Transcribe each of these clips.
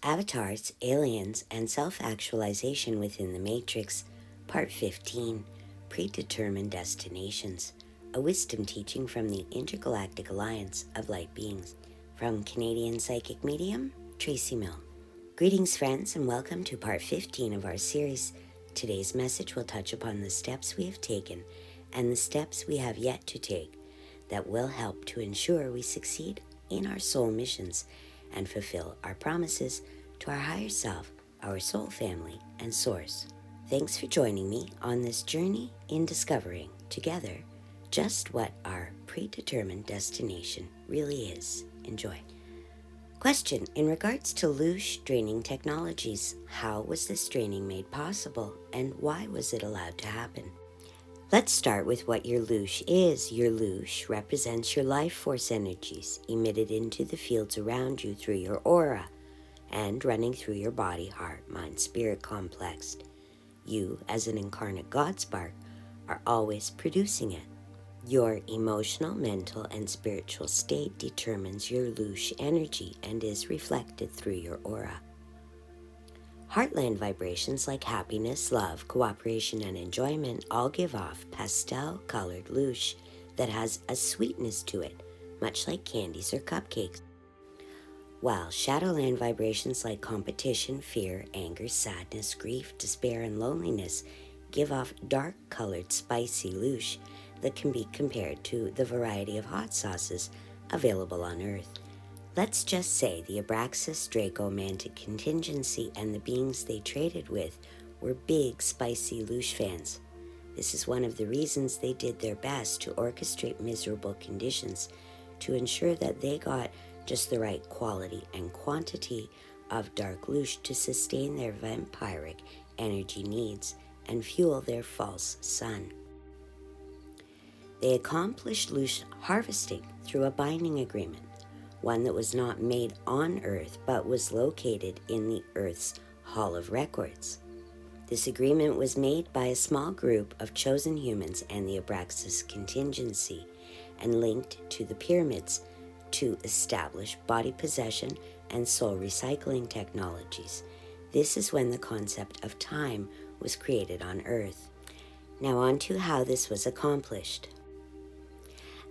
Avatars, Aliens, and Self-Actualization Within the Matrix, Part 15, Predetermined Destinations, a wisdom teaching from the Intergalactic Alliance of Light Beings, from Canadian psychic medium, Tracey Milne. Greetings, friends, and welcome to Part 15 of our series. Today's message will touch upon the steps we have taken and the steps we have yet to take that will help to ensure we succeed in our soul missions and fulfill our promises to our higher self, our soul family, and source. Thanks for joining me on this journey in discovering together just what our predetermined destination really is. Enjoy. Question: in regards to loosh draining technologies, how was this draining made possible and why was it allowed to happen? Let's start with what your loosh is. Your loosh represents your life force energies emitted into the fields around you through your aura and running through your body, heart, mind, spirit complex. You, as an incarnate God spark, are always producing it. Your emotional, mental, and spiritual state determines your loosh energy and is reflected through your aura. Heartland vibrations like happiness, love, cooperation, and enjoyment all give off pastel-colored loosh that has a sweetness to it, much like candies or cupcakes. While shadowland vibrations like competition, fear, anger, sadness, grief, despair, and loneliness give off dark-colored spicy loosh that can be compared to the variety of hot sauces available on Earth. Let's just say the Abraxas Draco Mantic contingency and the beings they traded with were big, spicy loosh fans. This is one of the reasons they did their best to orchestrate miserable conditions to ensure that they got just the right quality and quantity of dark loosh to sustain their vampiric energy needs and fuel their false sun. They accomplished loosh harvesting through a binding agreement, one that was not made on Earth but was located in the Earth's Hall of Records. This agreement was made by a small group of chosen humans and the Abraxas contingency and linked to the pyramids to establish body possession and soul recycling technologies. This is when the concept of time was created on Earth. Now on to how this was accomplished.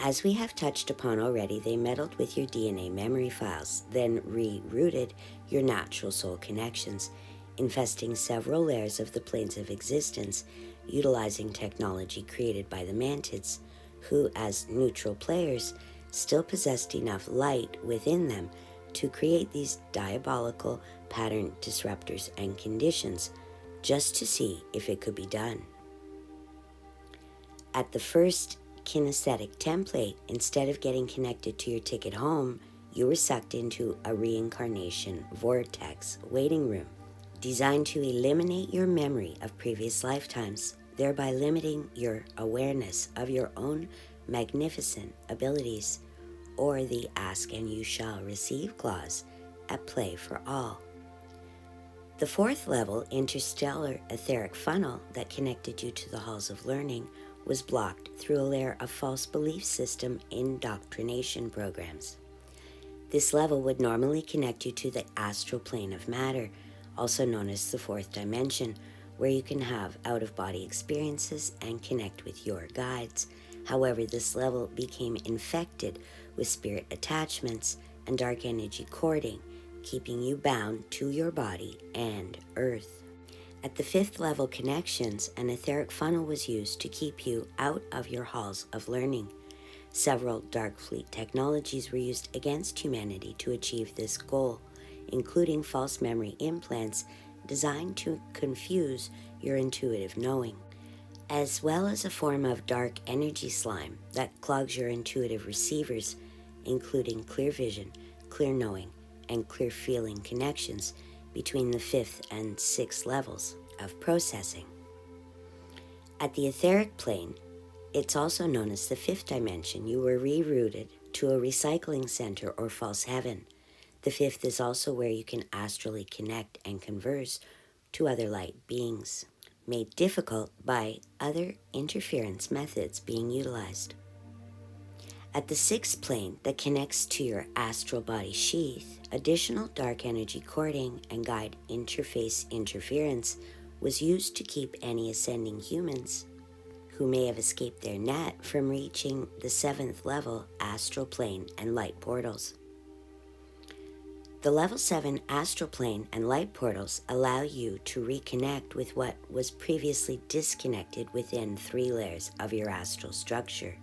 As we have touched upon already, they meddled with your DNA memory files, then rerouted your natural soul connections, infesting several layers of the planes of existence, utilizing technology created by the mantids, who, as neutral players, still possessed enough light within them to create these diabolical pattern disruptors and conditions, just to see if it could be done. At the first kinesthetic template, instead of getting connected to your ticket home, you were sucked into a reincarnation vortex waiting room designed to eliminate your memory of previous lifetimes, thereby limiting your awareness of your own magnificent abilities, or the ask and you shall receive clause at play for all. The fourth level interstellar etheric funnel that connected you to the halls of learning was blocked through a layer of false belief system indoctrination programs. This level would normally connect you to the astral plane of matter, also known as the fourth dimension, where you can have out-of-body experiences and connect with your guides. However, this level became infected with spirit attachments and dark energy cording, keeping you bound to your body and Earth. At the fifth level connections, an etheric funnel was used to keep you out of your halls of learning. Several dark fleet technologies were used against humanity to achieve this goal, including false memory implants designed to confuse your intuitive knowing, as well as a form of dark energy slime that clogs your intuitive receivers, including clear vision, clear knowing, and clear feeling connections between the fifth and sixth levels of processing. At the etheric plane, it's also known as the fifth dimension, you were rerouted to a recycling center or false heaven. The fifth is also where you can astrally connect and converse to other light beings, made difficult by other interference methods being utilized. At the sixth plane that connects to your astral body sheath, additional dark energy cording and guide interface interference was used to keep any ascending humans who may have escaped their net from reaching the seventh level astral plane and light portals. The level 7 astral plane and light portals allow you to reconnect with what was previously disconnected within 3 layers of your astral structure.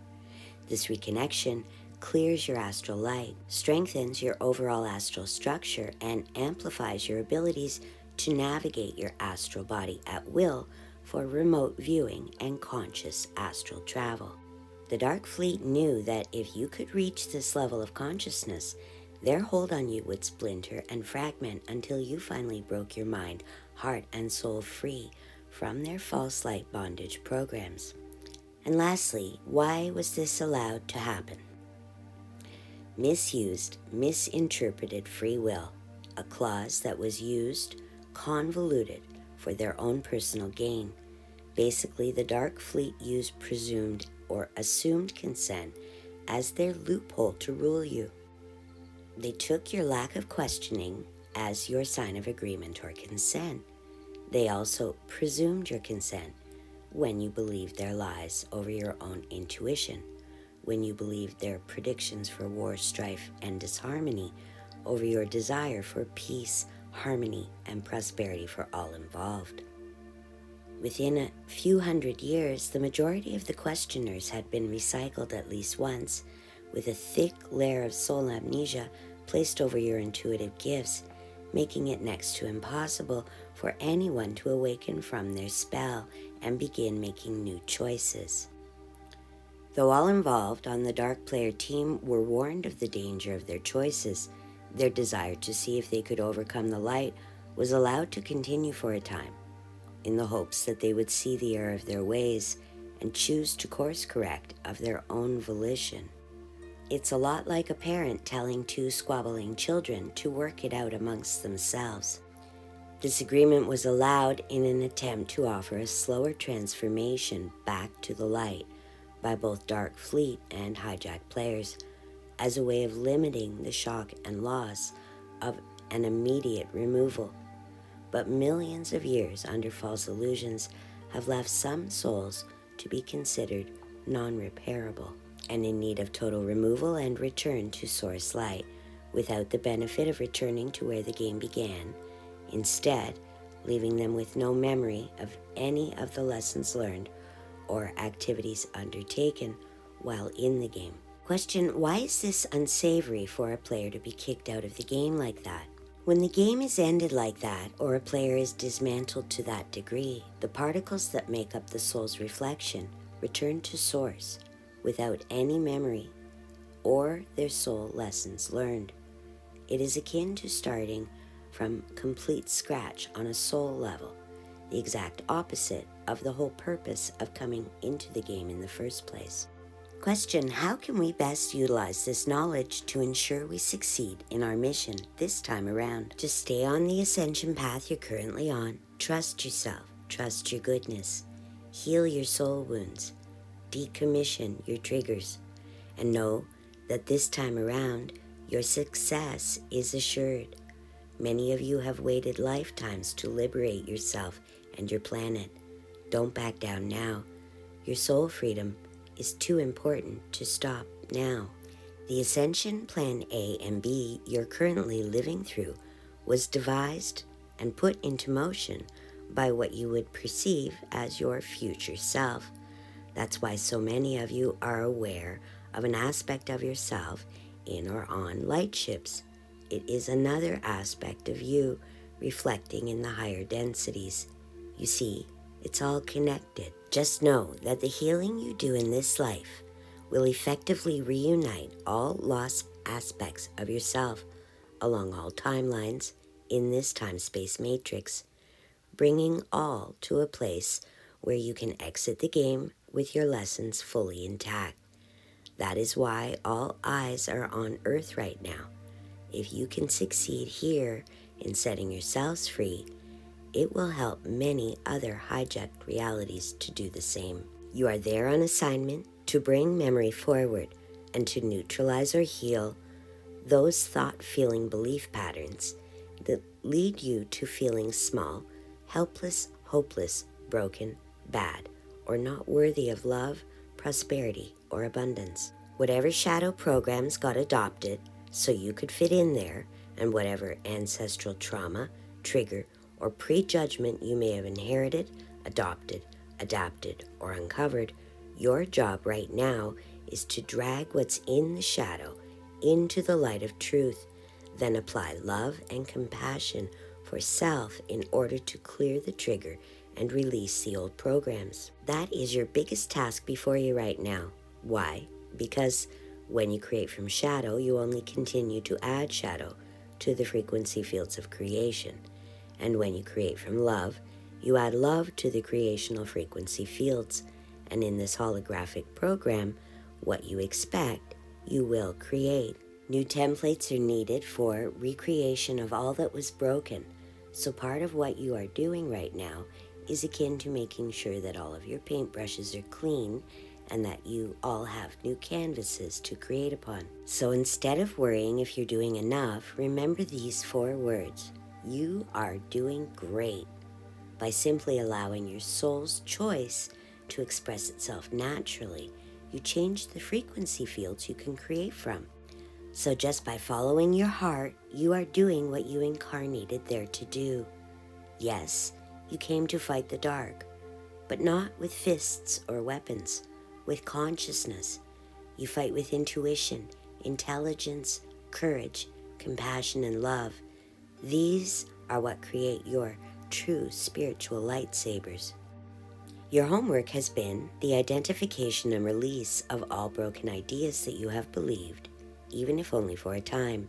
This reconnection clears your astral light, strengthens your overall astral structure, and amplifies your abilities to navigate your astral body at will for remote viewing and conscious astral travel. The Dark Fleet knew that if you could reach this level of consciousness, their hold on you would splinter and fragment until you finally broke your mind, heart, and soul free from their false light bondage programs. And lastly, why was this allowed to happen? Misused, misinterpreted free will, a clause that was used, convoluted for their own personal gain. Basically, the Dark Fleet used presumed or assumed consent as their loophole to rule you. They took your lack of questioning as your sign of agreement or consent. They also presumed your consent when you believed their lies over your own intuition, when you believed their predictions for war, strife, and disharmony over your desire for peace, harmony, and prosperity for all involved. Within a few hundred years, the majority of the questioners had been recycled at least once, with a thick layer of soul amnesia placed over your intuitive gifts, making it next to impossible for anyone to awaken from their spell and begin making new choices. Though all involved on the Dark Player team were warned of the danger of their choices, their desire to see if they could overcome the light was allowed to continue for a time, in the hopes that they would see the error of their ways and choose to course correct of their own volition. It's a lot like a parent telling 2 squabbling children to work it out amongst themselves. This agreement was allowed in an attempt to offer a slower transformation back to the light by both Dark Fleet and hijack players, as a way of limiting the shock and loss of an immediate removal. But millions of years under false illusions have left some souls to be considered non-repairable and in need of total removal and return to source light, without the benefit of returning to where the game began, instead leaving them with no memory of any of the lessons learned or activities undertaken while in the game. Question: why is this unsavory for a player to be kicked out of the game like that? When the game is ended like that, or a player is dismantled to that degree, the particles that make up the soul's reflection return to source without any memory or their soul lessons learned. It is akin to starting from complete scratch on a soul level, the exact opposite of the whole purpose of coming into the game in the first place. Question: how can we best utilize this knowledge to ensure we succeed in our mission this time around? Just stay on the ascension path you're currently on. Trust yourself. Trust your goodness. Heal your soul wounds. Decommission your triggers. And know that this time around, your success is assured. Many of you have waited lifetimes to liberate yourself and your planet. Don't back down now. Your soul freedom is too important to stop now. The Ascension Plan A and B you're currently living through was devised and put into motion by what you would perceive as your future self. That's why so many of you are aware of an aspect of yourself in or on light ships. It is another aspect of you reflecting in the higher densities. You see, it's all connected. Just know that the healing you do in this life will effectively reunite all lost aspects of yourself along all timelines in this time-space matrix, bringing all to a place where you can exit the game with your lessons fully intact. That is why all eyes are on Earth right now. If you can succeed here in setting yourselves free, it will help many other hijacked realities to do the same. You are there on assignment to bring memory forward and to neutralize or heal those thought, feeling, belief patterns that lead you to feeling small, helpless, hopeless, broken, bad, or not worthy of love, prosperity, or abundance. Whatever shadow programs got adopted so you could fit in there, and whatever ancestral trauma, trigger, or prejudgment you may have inherited, adopted, adapted, or uncovered, your job right now is to drag what's in the shadow into the light of truth, then apply love and compassion for self in order to clear the trigger and release the old programs. That is your biggest task before you right now. Why? Because when you create from shadow, you only continue to add shadow to the frequency fields of creation. And when you create from love, you add love to the creational frequency fields. And in this holographic program, what you expect, you will create. New templates are needed for recreation of all that was broken. So part of what you are doing right now is akin to making sure that all of your paintbrushes are clean and that you all have new canvases to create upon. So instead of worrying if you're doing enough, remember these 4 words. You are doing great. By simply allowing your soul's choice to express itself naturally, you change the frequency fields you can create from. So just by following your heart, you are doing what you incarnated there to do. Yes, you came to fight the dark, but not with fists or weapons, with consciousness. You fight with intuition, intelligence, courage, compassion, and love. These are what create your true spiritual lightsabers. Your homework has been the identification and release of all broken ideas that you have believed, even if only for a time.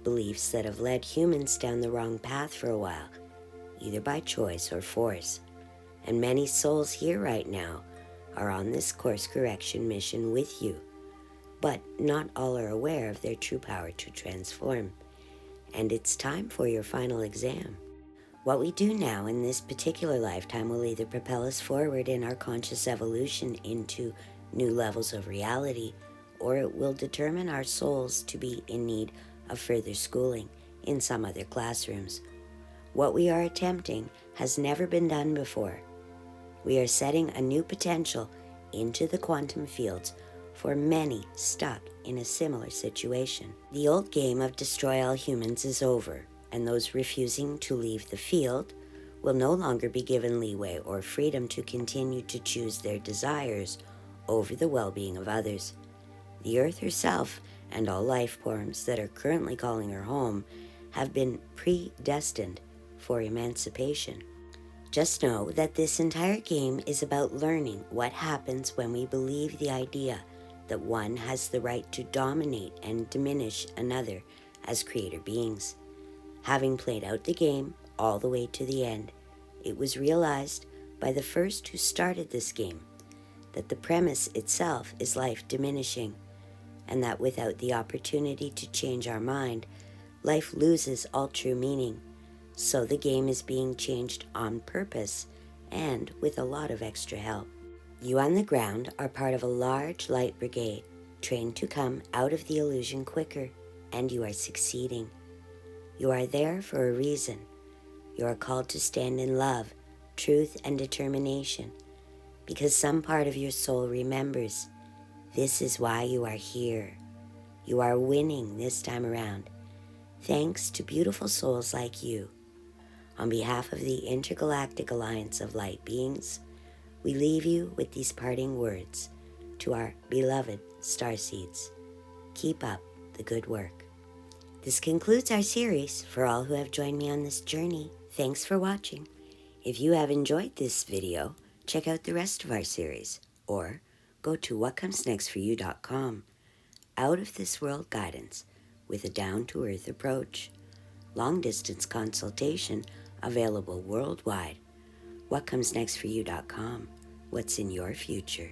Beliefs that have led humans down the wrong path for a while, either by choice or force. And many souls here right now are on this course correction mission with you. But not all are aware of their true power to transform. And it's time for your final exam. What we do now in this particular lifetime will either propel us forward in our conscious evolution into new levels of reality, or it will determine our souls to be in need of further schooling in some other classrooms. What we are attempting has never been done before. We are setting a new potential into the quantum fields for many stuck in a similar situation. The old game of destroy all humans is over, and those refusing to leave the field will no longer be given leeway or freedom to continue to choose their desires over the well-being of others. The Earth herself and all life forms that are currently calling her home have been predestined for emancipation. Just know that this entire game is about learning what happens when we believe the idea that one has the right to dominate and diminish another as creator beings. Having played out the game all the way to the end, it was realized by the first who started this game that the premise itself is life diminishing, and that without the opportunity to change our mind, life loses all true meaning. So the game is being changed on purpose and with a lot of extra help. You on the ground are part of a large light brigade, trained to come out of the illusion quicker, and you are succeeding. You are there for a reason. You are called to stand in love, truth, and determination, because some part of your soul remembers. This is why you are here. You are winning this time around, thanks to beautiful souls like you. On behalf of the Intergalactic Alliance of Light Beings, we leave you with these parting words to our beloved starseeds. Keep up the good work. This concludes our series. For all who have joined me on this journey, thanks for watching. If you have enjoyed this video, check out the rest of our series, or go to whatcomesnextforyou.com. Out of this world guidance with a down-to-earth approach. Long-distance consultation available worldwide. Whatcomesnextforyou.com. What's in your future?